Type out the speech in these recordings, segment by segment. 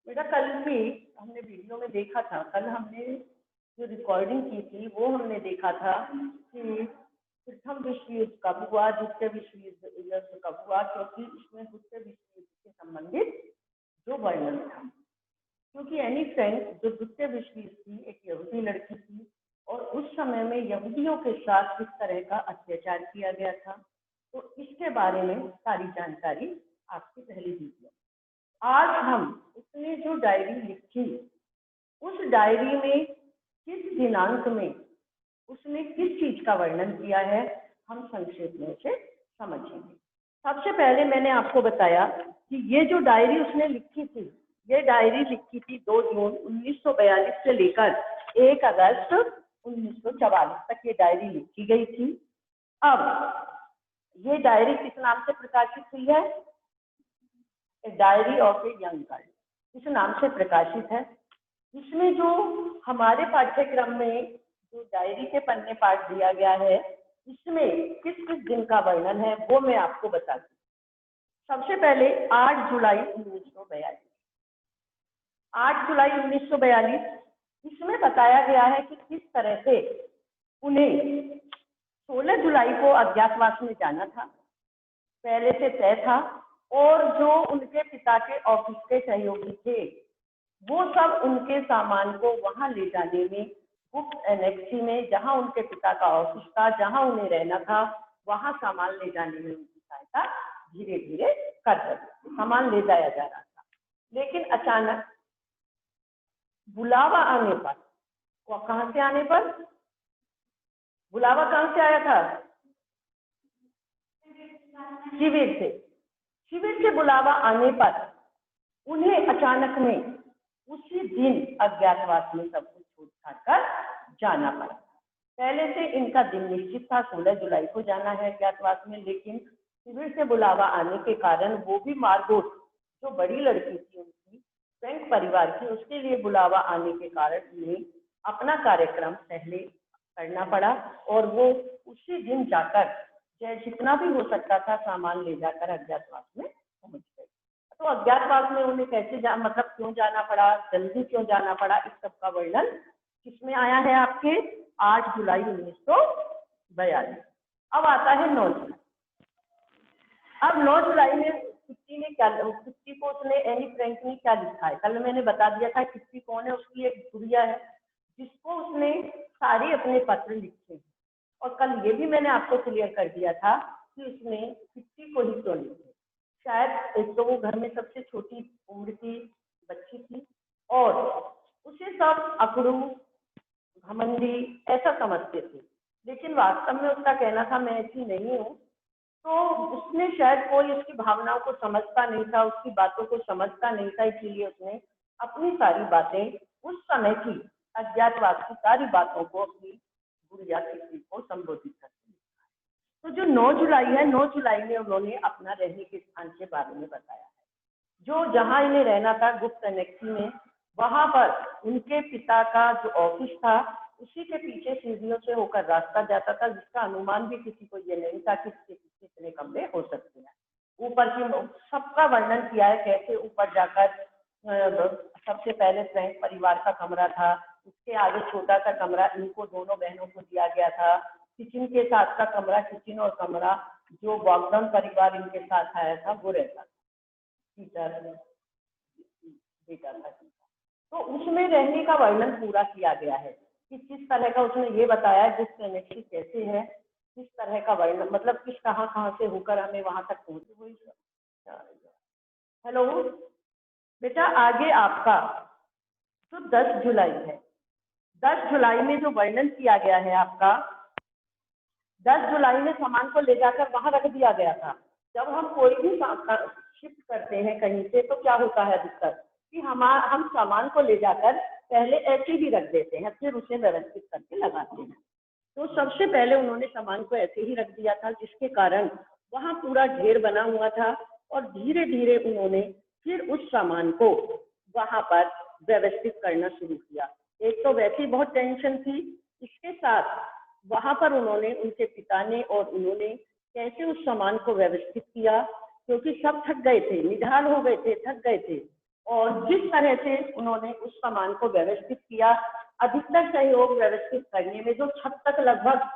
बेटा कल भी हमने वीडियो में देखा था, कल हमने जो रिकॉर्डिंग की थी वो हमने देखा था कि प्रथम विश्व युद्ध कब हुआ, द्वितीय विश्व युद्ध कब हुआ, क्योंकि इसमें द्वितीय विश्व युद्ध से संबंधित जो वर्णन था, क्योंकि एनी फ्रैंक जो द्वितीय विश्व युद्ध थी एक यहूदी लड़की थी और उस समय में यहूदियों के साथ किस तरह का अत्याचार किया गया था, तो इसके बारे में सारी जानकारी आपकी पहली वीडियो। आज हम उसने जो डायरी लिखी, उस डायरी में किस दिनांक में उसने किस चीज का वर्णन किया है, हम संक्षेप में उसे समझेंगे। सबसे पहले मैंने आपको बताया कि ये जो डायरी उसने लिखी थी, ये डायरी लिखी थी 2 जून 1942 से लेकर 1 अगस्त 1944 तक ये डायरी लिखी गई थी। अब ये डायरी किस नाम से प्रकाशित हुई है? Diary of a young girl, इस नाम से प्रकाशित है। इसमें जो हमारे पाठ्यक्रम में जो डायरी के पन्ने पाठ दिया गया है, इसमें किस किस दिन का वर्णन है वो मैं आपको बताती हूँ। सबसे पहले 8 जुलाई 1942, 8 जुलाई 1942 इसमें बताया गया है कि किस तरह से उन्हें 16 जुलाई को अज्ञातवास में जाना था, पहले से तय था, और जो उनके पिता के ऑफिस के सहयोगी थे वो सब उनके सामान को वहां ले जाने में गुप्त एनेक्सी में, जहां उनके पिता का ऑफिस था, जहां उन्हें रहना था, वहां सामान ले जाने में उनकी सहायता धीरे धीरे कर रहे थे, सामान ले जाया जा रहा था। लेकिन अचानक बुलावा आने पर, वो कहां से आने पर, बुलावा कहां से आया था? शिविर से। शिविर से बुलावा आने पर उन्हें अचानक में उसी दिन अज्ञातवास में सब कुछ छोड़ छाड़ कर जाना पड़ा। पहले से इनका दिन निश्चित था, 16 जुलाई को जाना है अज्ञातवास में, लेकिन शिविर से बुलावा आने के कारण वो भी मार्गोट जो बड़ी लड़की थी उनकी फ्रैंक परिवार की, उसके लिए बुलावा आने के कारण उन्हें अपना कार्यक्रम पहले करना पड़ा और वो उसी दिन जाकर जितना भी हो सकता था सामान ले जाकर अज्ञातवास में पहुंच गए। तो अज्ञातवास में उन्हें कैसे मतलब क्यों जाना पड़ा, जल्दी क्यों जाना पड़ा, इस सब का वर्णन किसमें आया है आपके 8 जुलाई 1942। अब आता है 9 जुलाई। अब 9 जुलाई में किट्टी को उसने एनी फ्रैंक ने क्या लिखा है? कल मैंने बता दिया था किट्टी कौन है, उसकी एक गुड़िया है जिसको उसने सारे अपने पत्र लिखे हैं, और कल ये भी मैंने आपको क्लियर कर दिया था कि उसने किट्टी को ही क्यों लिखे। शायद एक तो वो घर में सबसे छोटी उम्र की बच्ची थी और उसे सब अकड़ू घमंडी ऐसा समझते थे, लेकिन वास्तव में उसका कहना था मैं ऐसी नहीं हूँ। तो उसने शायद कोई उसकी भावनाओं को समझता नहीं था, उसकी बातों को समझता नहीं था, इसलिए उसने अपनी सारी बातें उस समय की अज्ञातवास की सारी बातों को अपनी गुड़िया किट्टी को संबोधित करती। तो जो 9 जुलाई है, 9 जुलाई में उन्होंने अपना रहने के स्थान के बारे में बताया है, जो जहां इन्हें रहना था गुप्त एनेक्सी में, वहां पर उनके पिता का जो ऑफिस था उसी के पीछे सीढ़ियों से होकर रास्ता जाता था, जिसका अनुमान भी किसी को ये नहीं था कि इसके पीछे इतने कमरे हो सकते हैं। ऊपर की सबका वर्णन किया है, कैसे ऊपर जाकर सबसे पहले फ्रैंक परिवार का कमरा था, उसके आगे छोटा सा कमरा इनको दोनों बहनों को दिया गया था, किचन के साथ का कमरा, किचन और कमरा जो बॉगडन परिवार इनके साथ आया था वो रहता था, टीचर बेटा था। तो उसमें रहने का वर्णन पूरा किया गया है कि किस तरह का, उसने ये बताया है गुप्त एनेक्सी कैसे है, किस तरह का वर्णन, मतलब किस कहाँ से होकर हमें वहां तक पहुंचे हुई। हेलो बेटा, आगे आपका जो 10 जुलाई है, 10 जुलाई में जो वर्णन किया गया है आपका, 10 जुलाई में सामान को ले जाकर वहां रख दिया गया था। जब हम कोई भी शिफ्ट करते हैं कहीं से तो क्या होता है अधिकतर कि हम सामान को ले जाकर पहले ऐसे ही रख देते हैं, फिर उसे व्यवस्थित करके लगाते हैं। तो सबसे पहले उन्होंने सामान को ऐसे ही रख दिया था, जिसके कारण वहां पूरा ढेर बना हुआ था, और धीरे धीरे उन्होंने फिर उस सामान को वहां पर व्यवस्थित करना शुरू किया। एक तो वैसे ही बहुत टेंशन थी, इसके साथ वहां पर उन्होंने, उनके पिता ने और उन्होंने कैसे उस सामान को व्यवस्थित किया, क्योंकि सब थक गए थे, निढाल हो गए थे, थक गए थे, और जिस तरह से उन्होंने उस सामान को व्यवस्थित किया, अधिकतर सहयोग व्यवस्थित करने में जो छत तक लगभग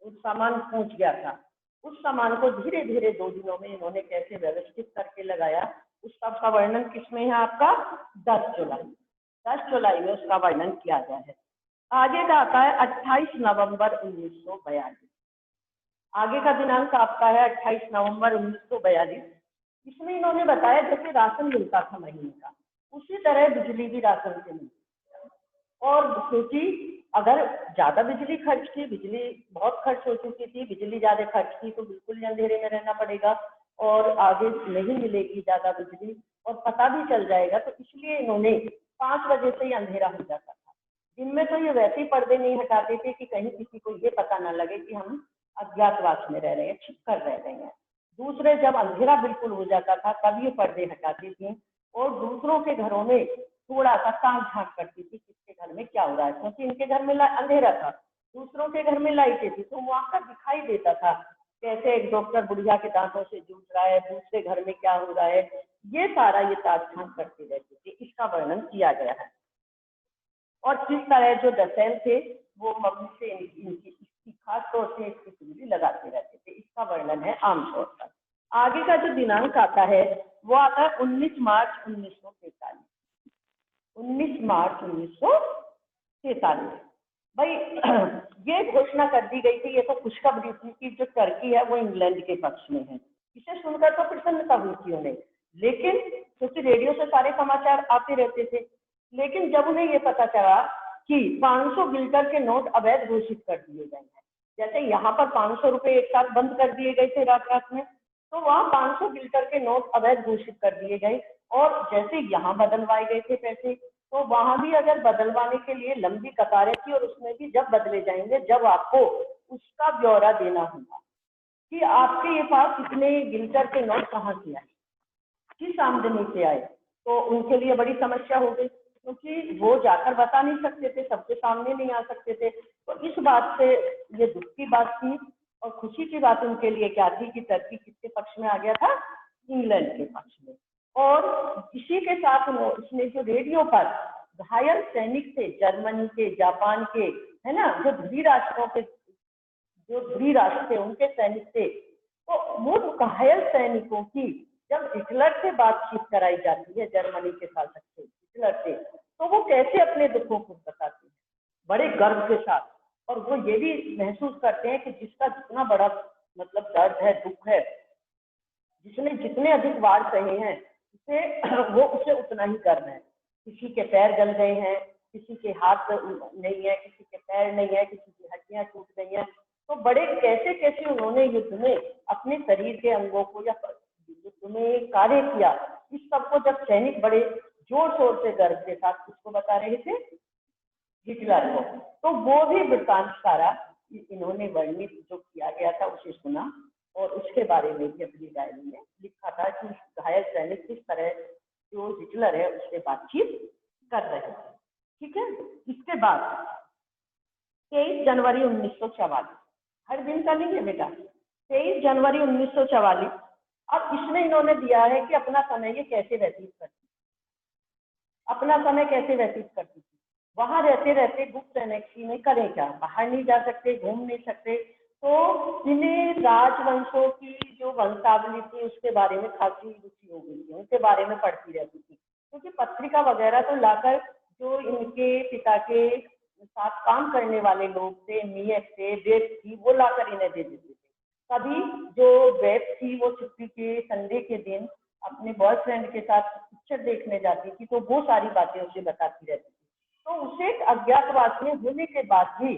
उस सामान पहुंच गया था, उस सामान को धीरे धीरे 2 दिनों में इन्होंने कैसे व्यवस्थित करके लगाया, उस सब का वर्णन किसमें है आपका 10 जुलाई में उसका वर्णन किया गया है। आगे का आता है 28 नवंबर 1942। आगे का दिनांक आपका है 28 नवंबर 1942। इसमें इन्होंने बताया जैसे राशन मिलता था महीने का, उसी तरह बिजली भी राशन से मिलती है। और क्योंकि अगर ज्यादा बिजली खर्च की, बिजली बहुत खर्च हो चुकी थी, बिजली ज्यादा खर्च की तो बिल्कुल ही अंधेरे में रहना पड़ेगा और आगे नहीं मिलेगी ज्यादा बिजली और पता भी चल जाएगा, तो इसलिए इन्होंने 5 बजे से ही अंधेरा हो जाता था। दिन में तो ये वैसे ही पर्दे नहीं हटाते थे कि कहीं किसी को ये पता ना लगे कि हम अज्ञातवास में रह रहे हैं, छिप कर रह रहे हैं। दूसरे जब अंधेरा बिल्कुल हो जाता था तब ये पर्दे हटाती थी और दूसरों के घरों में थोड़ा सा ताक झांक करती थी किसके घर में क्या हो रहा है, क्योंकि इनके घर में अंधेरा था, दूसरों के घर में लाइटें थी, तो वहां का दिखाई देता था कैसे एक डॉक्टर बुढ़िया के दांतों से जूझ रहा है, दूसरे घर में क्या हो रहा है, ये सारा ये ताक झांक करती रहती थी। इसका वर्णन किया गया है। और किस तरह जो दशैन थे वो मम्मी से इसकी खास तौर से इसकी चुगली लगाते रहते थे, इसका वर्णन है आमतौर पर। आगे का जो दिनांक आता है वो आता है 19 मार्च 1943। 19 मार्च 1943 भाई ये घोषणा कर दी गई थी, ये तो खुशखबरी थी कि जो टर्की है वो इंग्लैंड के पक्ष में है। इसे सुनकर तो प्रसन्नता हुई थी उन्हें, लेकिन क्योंकि रेडियो से सारे समाचार आते रहते थे, लेकिन जब उन्हें ये पता चला कि 500 गिल्टर के नोट अवैध घोषित कर दिए गए हैं, जैसे यहाँ पर 500 रुपए एक साथ बंद कर दिए गए थे रात रात में, तो वहाँ 500 गिल्टर के नोट अवैध घोषित कर दिए गए और जैसे यहाँ बदलवाए गए थे पैसे, तो वहां भी अगर बदलवाने के लिए लंबी कतारें थी और उसमें भी जब बदले जाएंगे जब आपको उसका ब्यौरा देना होगा कि आपके ये पास कितने गिल्टर के नोट कहाँ से आए, किस आमदनी से आए, तो उनके लिए बड़ी समस्या हो गई क्योंकि वो जाकर बता नहीं सकते थे, सबके सामने नहीं आ सकते थे। तो इस बात से ये दुख की बात थी और खुशी की बात उनके लिए क्या थी कि टर्की किसके पक्ष में आ गया था, इंग्लैंड के पक्ष में। और इसी के साथ उसने जो रेडियो पर घायल सैनिक थे जर्मनी के, जापान के, है ना, जो ध्रुवी राष्ट्र थे उनके सैनिक थे, तो वो घायल सैनिकों की जब हिटलर से बातचीत कराई जाती है जर्मनी के शासक से, हिटलर से, तो वो कैसे अपने दुखों को बताते हैं बड़े गर्व के साथ, और वो ये भी महसूस करते हैं कि जिसका जितना बड़ा मतलब दर्द है, दुख है, जिसने जितने अधिक वार सहे हैं उसे उतना ही गर्व है। किसी के पैर जल गए हैं, किसी के हाथ नहीं है, किसी के पैर नहीं है, किसी की हड्डियां टूट गई हैं, तो बड़े कैसे कैसे उन्होंने युद्ध में अपने शरीर के अंगों को या युद्ध में कार्य किया, इस सबको जब सैनिक बड़े जोर शोर से गर्व के साथ उसको बता रहे थे हिटलर को, तो वो भी वृत्तांत सारा इन्होंने वर्णित जो किया गया था उसे सुना और उसके बारे में भी अपनी डायरी में लिखा था कि घायल सैनिक किस तरह जो हिटलर है उससे बातचीत कर रहे थे। ठीक है, इसके बाद 23 जनवरी 1944, हर दिन का नहीं है बेटा, 23 जनवरी 1944। अब इसमें इन्होंने दिया है कि अपना समय ये कैसे व्यतीत करती, अपना समय कैसे व्यतीत करती थी। वहां रहते रहते गुप्त एनेक्सी में करें क्या, बाहर नहीं जा सकते, घूम नहीं सकते, तो इन्हें राजवंशों की जो वंशावली थी उसके बारे में खासी रुचि हो गई थी, उनके बारे में पढ़ती रहती थी, क्योंकि पत्रिका वगैरह तो लाकर जो इनके पिता के साथ काम करने वाले लोग थे, मियक थे, वेब थी, वो लाकर इन्हें दे देते थे। कभी जो वेब थी वो छुट्टी के संडे के दिन अपने बॉयफ्रेंड के साथ पिक्चर देखने जाती थी, तो वो सारी बातें उसे बताती रहती थी, तो उसे अज्ञातवास में होने के बाद भी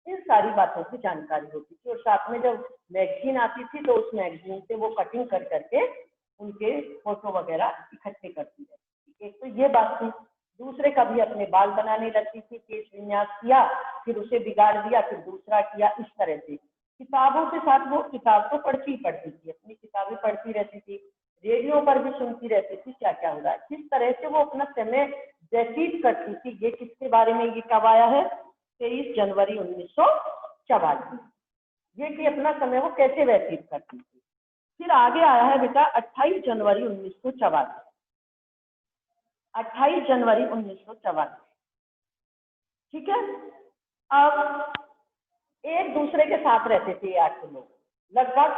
इन सारी बातों की जानकारी होती थी। और साथ में जब मैगजीन आती थी तो उस मैगजीन से वो कटिंग कर करके उनके फोटो वगैरह इकट्ठे करती रहती थी। एक तो ये बात थी। दूसरे कभी अपने बाल बनाने लगती थी, केश विन्यास किया, फिर उसे बिगाड़ दिया, फिर दूसरा किया, इस तरह से। किताबों के साथ वो किताब तो पढ़ती थी, अपनी किताबें पढ़ती रहती थी, रेडियो पर भी सुनती रहती थी क्या क्या हो रहा है, किस तरह से वो अपना समय व्यतीत करती थी। ये किसके बारे में ये कब आया है, 23 जनवरी 1944, ये कि अपना समय वो कैसे व्यतीत करती थी। फिर आगे आया है बेटा 28 जनवरी 1944। 28 जनवरी 1944। ठीक है। अब एक दूसरे के साथ रहते थे ये 8 लोग, लगभग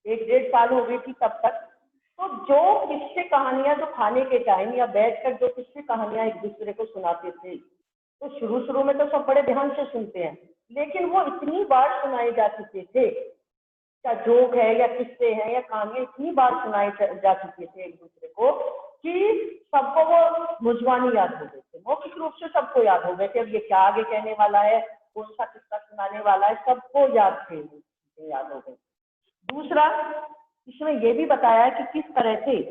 1-1.5 साल हो गई थी तब तक। तो जो किस्से कहानियां जो खाने के टाइम या बैठकर जो किस्से कहानियां एक दूसरे को सुनाते थे, तो शुरू शुरू में तो सब बड़े ध्यान से सुनते हैं, लेकिन वो इतनी बार सुनाए जा चुके थे, क्या जोक है या किस्से हैं या कहानियां इतनी बार सुनाए जा चुके थे एक दूसरे को कि सबको वो मुजवानी याद हो गए थे, मौखिक रूप से सबको याद हो गए थे। अब ये क्या आगे कहने वाला है, कौन सा किस्सा सुनाने वाला है, सबको याद थे, याद हो गए। दूसरा, इसमें ये भी बताया कि किस तरह से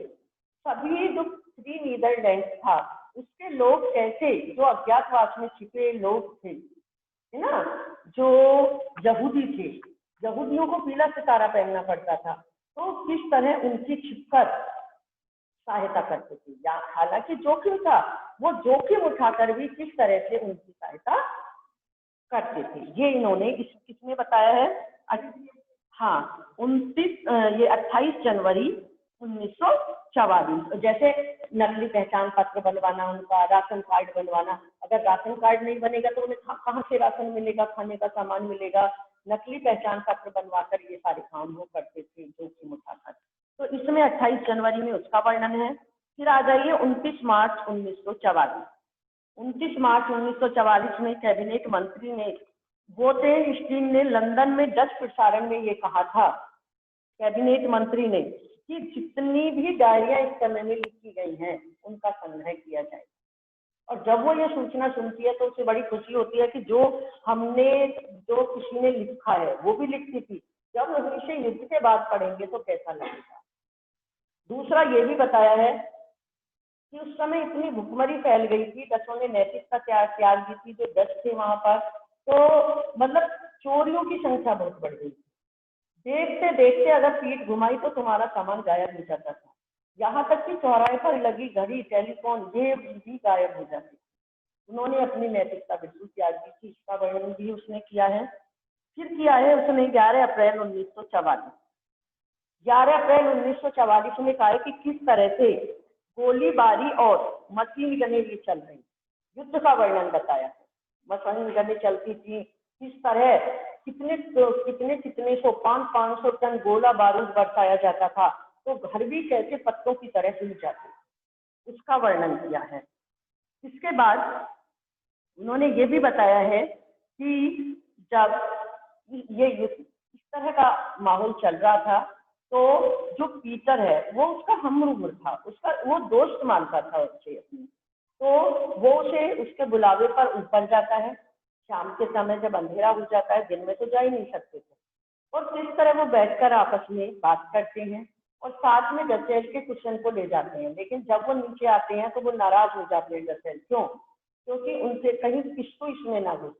सभी जो थ्री नीदरलैंड था उसके लोग कैसे, जो अज्ञातवास में छिपे लोग थे, है ना, जो यहूदी थे, यहूदियों को पीला सितारा पहनना पड़ता था, तो किस तरह उनकी छिपकर सहायता करते थे, या हालांकि जोखिम था, वो जोखिम उठाकर भी किस तरह से उनकी सहायता करते थे, ये इन्होंने किसने बताया है। हाँ, 28 जनवरी 1944। जैसे नकली पहचान पत्र बनवाना, उनका राशन कार्ड बनवाना, अगर राशन कार्ड नहीं बनेगा तो उन्हें कहाँ से राशन मिलेगा, खाने का सामान मिलेगा, नकली पहचान पत्र बनवाकर ये सारे काम वो करते थे जोखिम उठाकर। तो इसमें 28 जनवरी में उसका वर्णन है। फिर आ जाइए 29 मार्च 1944। 29 मार्च 1944 में कैबिनेट मंत्री ने बोटेन ने लंदन में डच प्रसारण में ये कहा था, कैबिनेट मंत्री ने, कि जितनी भी डायरियां इस समय में लिखी गई हैं उनका संग्रह किया जाए। और जब वो ये सूचना सुनती है तो उसे बड़ी खुशी होती है कि जो किसी ने लिखा है वो भी लिखती थी, जब हम इसे युद्ध के बाद पढ़ेंगे तो कैसा लगेगा। दूसरा ये भी बताया है कि उस समय इतनी भुखमरी फैल गई थी, डचों ने नैतिकता त्याग दी थी, जो डच थे वहां पर, तो मतलब चोरियों की संख्या बहुत बढ़ गई थी। देखते देखते अगर पीठ घुमाई तो तुम्हारा सामान गायब हो जाता था, यहाँ तक कि चौराहे पर लगी घड़ी, टेलीफोन, ये भी गायब हो जाती। उन्होंने अपनी नैतिकता बिल्कुल त्याग दी थी, इसका वर्णन भी उसने किया है। फिर किया है उसने 11 अप्रैल 1944। 11 अप्रैल 1944 में कहा है कि किस तरह से गोलीबारी और मशीन गनें भी चल रही, युद्ध का वर्णन बताया है। मशीन गनें चलती थी, किस तरह कितने सौ 500 टन गोला बारूद बरसाया जाता था, तो घर भी कैसे पत्तों की तरह हिल जाते, उसका वर्णन किया है। इसके बाद उन्होंने ये भी बताया है कि जब ये इस तरह का माहौल चल रहा था, तो जो पीटर है वो उसका हमउम्र था, उसका वो दोस्त मानता था उसे अपनी, तो वो उसे उसके बुलावे पर ऊपर जाता है शाम के समय, जब अंधेरा हो जाता है, दिन में तो जा ही नहीं सकते थे, और किस तरह वो बैठकर आपस में बात करते हैं और साथ में डसेल के कुशन को ले जाते हैं। लेकिन जब वो नीचे आते हैं तो वो नाराज हो जाते हैं डसेल, क्यों? क्योंकि उनसे कहीं पिस्तू इसमें ना घुस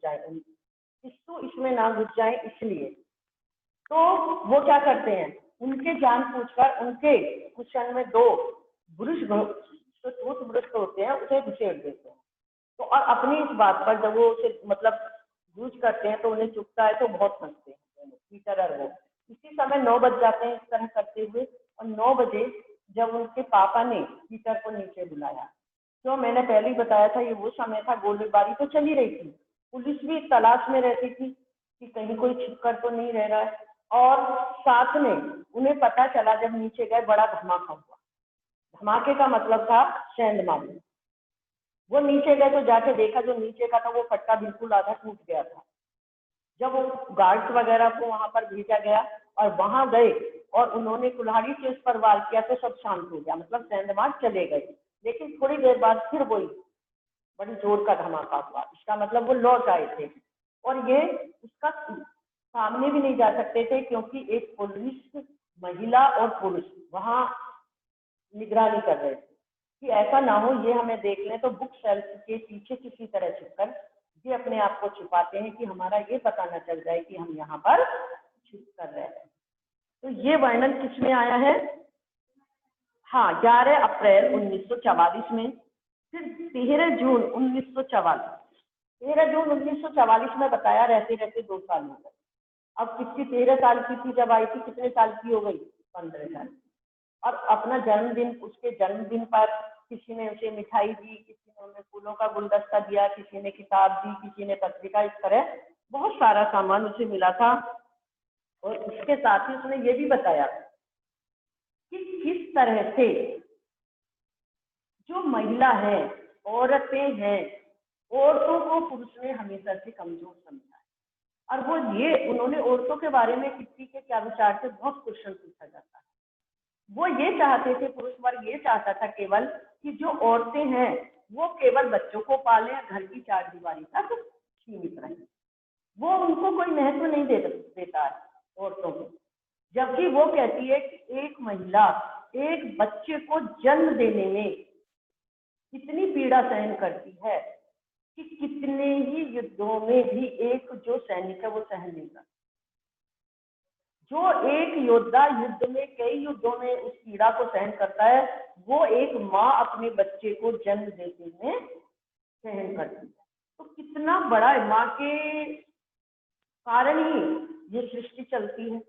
जाए, इसलिए। तो वो क्या करते हैं, उनके जान पूछकर उनके कुशन में 2 ब्रुश होते हैं, उसे घुसेड़ देते हैं। तो और अपनी इस बात पर जब वो उसे मतलब यूज करते हैं तो उन्हें चुभता है, तो बहुत हंसते हैं पीटर और वो। इसी समय 9 बज जाते हैं इस तरह करते हुए, और 9 बजे जब उनके पापा ने पीटर को नीचे बुलाया, तो मैंने पहले ही बताया था ये वो समय था, गोलीबारी तो चली रही थी, पुलिस भी तलाश में रहती थी कि कहीं कोई छिपकर तो नहीं रह रहा है, और साथ में उन्हें पता चला जब नीचे गए बड़ा धमाका हुआ। धमाके का मतलब था सेंध मारना। वो नीचे गए तो जाके देखा जो नीचे का था वो फट्टा बिल्कुल आधा टूट गया था। जब वो गार्ड्स वगैरह को वहां पर भेजा गया और वहां गए और उन्होंने कुल्हाड़ी से उस पर वार किया तो सब शांत हो गया, मतलब सेंधमार चले गए। लेकिन थोड़ी देर बाद फिर वही बड़ी जोर का धमाका हुआ, इसका मतलब वो लौट आए थे, और ये उसका सामने भी नहीं जा सकते थे क्योंकि एक पुलिस महिला और पुरुष वहां निगरानी कर रहे थे कि ऐसा ना हो ये हमें देख लें, तो बुक शेल्फ के पीछे किसी तरह छिपकर ये अपने आप को छिपाते हैं कि हमारा ये पता न चल जाए कि हम यहाँ पर छिप कर रहे हैं। तो ये वर्णन किसमें आया है? हाँ, 11 अप्रैल 1944 में। फिर 13 जून 1944, 13 जून 1944 में बताया रहते रहते 2 साल हो गए। अब किसकी 13 साल की थी जब आई थी, कितने साल की हो गई? 15 साल। और अपना जन्मदिन, उसके जन्मदिन पर किसी ने उसे मिठाई दी, किसी ने उन्हें फूलों का गुलदस्ता दिया, किसी ने किताब दी, किसी ने पत्रिका, इस तरह बहुत सारा सामान उसे मिला था। और उसके साथ ही उसने ये भी बताया कि किस तरह से जो महिला है, औरतें हैं, औरतों को पुरुष ने हमेशा से कमजोर समझा है। और वो ये उन्होंने औरतों के बारे में किसी के क्या विचार थे, बहुत क्वेश्चन पूछा जाता है। वो ये चाहते थे, पुरुष वर्ग ये चाहता था केवल कि जो औरतें हैं वो केवल बच्चों को पालें, घर की चार दीवारी तक सीमित रहें। वो उनको कोई महत्व नहीं देता है औरतों को। जबकि वो कहती है कि एक महिला एक बच्चे को जन्म देने में इतनी पीड़ा सहन करती है कि कितने ही युद्धों में भी एक जो सैनिक है वो सहन नहीं करता। जो एक योद्धा युद्ध में, कई युद्धों में उस पीड़ा को सहन करता है, वो एक माँ अपने बच्चे को जन्म देते में सहन करती है। तो कितना बड़ा माँ के कारण ही ये सृष्टि चलती है।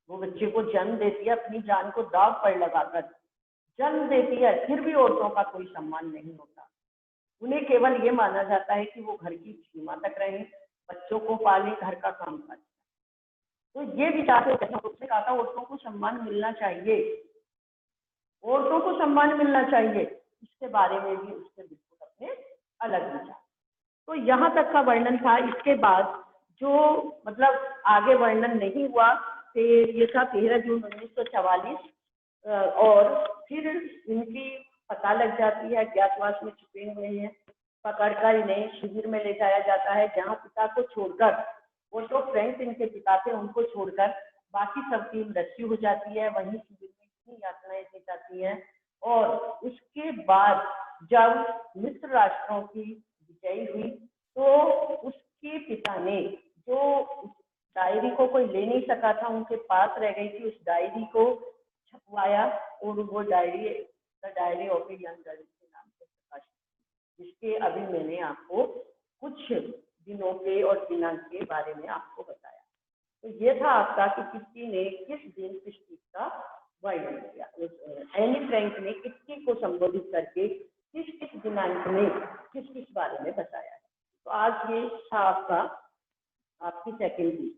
वो बच्चे को जन्म देती है, अपनी जान को दांव पर लगाकर जन्म देती है, फिर भी औरतों का कोई सम्मान नहीं होता। उन्हें केवल ये माना जाता है कि वो घर की सीमा तक रहें, बच्चों को पालें, घर का काम करें। तो ये विचार उसने कहा था औरतों को सम्मान मिलना चाहिए, औरतों को सम्मान मिलना चाहिए। इसके बारे में भी उसके बिल्कुल अपने अलग विचार। तो यहाँ तक का वर्णन था। इसके बाद जो मतलब आगे वर्णन नहीं हुआ, फिर ये था 13 जून 1944 और फिर इनकी पता लग जाती है, अज्ञातवास में छुपे हुए हैं, पकड़कर इन्हें शिविर में ले जाया जाता है, जहाँ पिता को छोड़कर, वो जो फ्रेंड्स इनके पिता थे उनको छोड़कर बाकी सबकी मृत्यु हो जाती है। वहीं शिविर में इतनी यातनाएं दी जाती हैं। और उसके बाद जब मित्र राष्ट्रों की विजय हुई तो उसके पिता ने जो डायरी को कोई ले नहीं सका था, उनके पास रह गई थी, उस डायरी को छपवाया और वो diary the diary of a young girl के नाम से प्रकाशित, जिसके अभी मैंने आपको कुछ दिनों के और दिनांक के बारे में आपको बताया। तो ये था आपका कि किट्टी ने किस दिन किस चीज का वर्णन किया। एनी फ्रैंक ने किट्टी को संबोधित करके किस किस दिनांक में किस किस बारे में बताया है। तो आज ये था आपका आपकी सेकेंड वीक।